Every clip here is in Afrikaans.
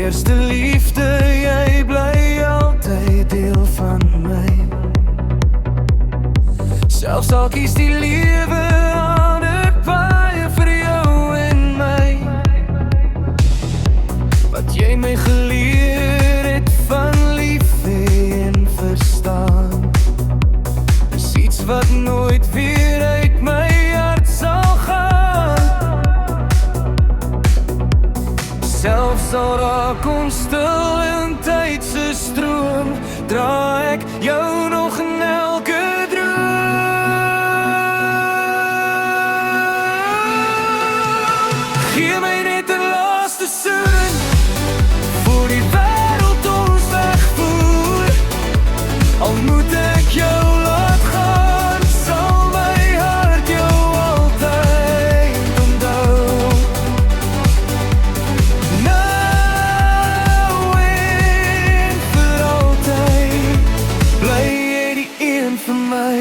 eerste liefde, jy bly altyd deel van my. Selfs al kies die lewe ander paaie vir jou en my. Wat jy my geleer het van liefde en verstaan, is iets wat nooit weer uit my hart sal gaan. Selfs al raak ons stil in tyd se stroom, dra ek jou nog in elke droom. Gee my net 'n laaste soen, voor die wêreld ons wegvoer. Al moet ek jou laat gaan, sal my hart jou altyd onthou. Nou en vir altyd, bly jy die een vir my.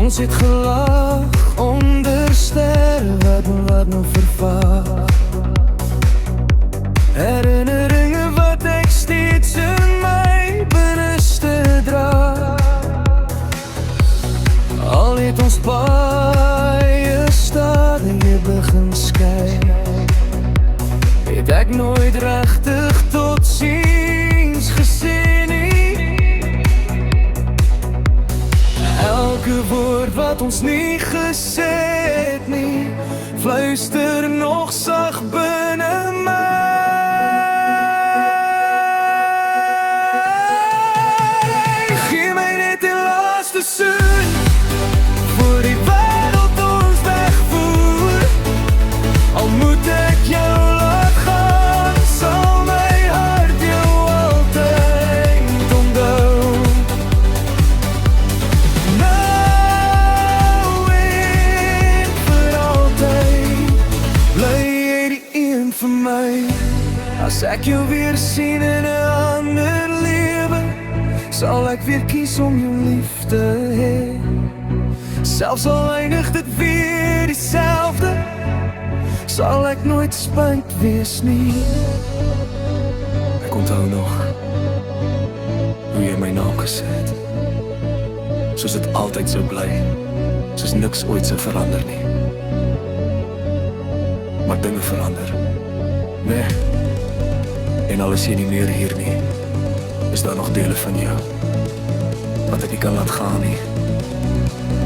Ons het gelag onder sterre wat nou vervaag. Herinneringe wat ek steeds in my binneste dra. Al het ons baie stadige begin skei, het ek nooit regtig tot ziens gesê nie. Elke woord wat ons nie gesê het nie, fluister nog sag binne my. Gee my net die laaste soen, voor die wêreld ons wegvoer. Al moet ek jou laat gaan, sal my hart jou altyd onthou. Nou en vir altyd, bly jy die een vir my. As ek jou weer sien in 'n ander lewe, sal ek weer kies om jou lief te hê. Selfs al eindig dit weer dieselfde, sal ek nooit spyt wees nie. Ek onthou nog hoe jy my naam gesê het, soos dit altyd sou bly, soos niks ooit sou verander nie. Maar dinge verander, nee. En al is jy nie meer hier nie, is daar nog dele van jou wat ek nie kan laat gaan nie.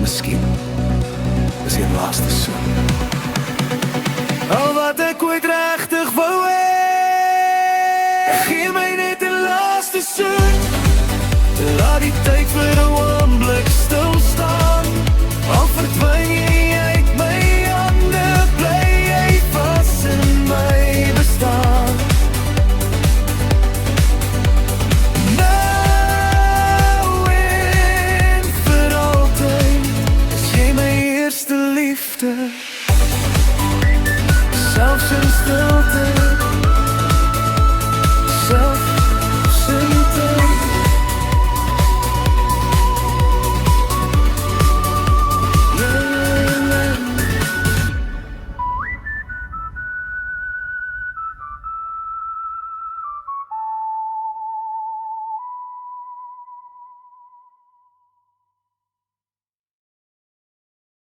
Miskien is die laaste soen, al wat ek ooit regtig wou hê. Gee my net 'n laaste soen, laat die tyd vir 'n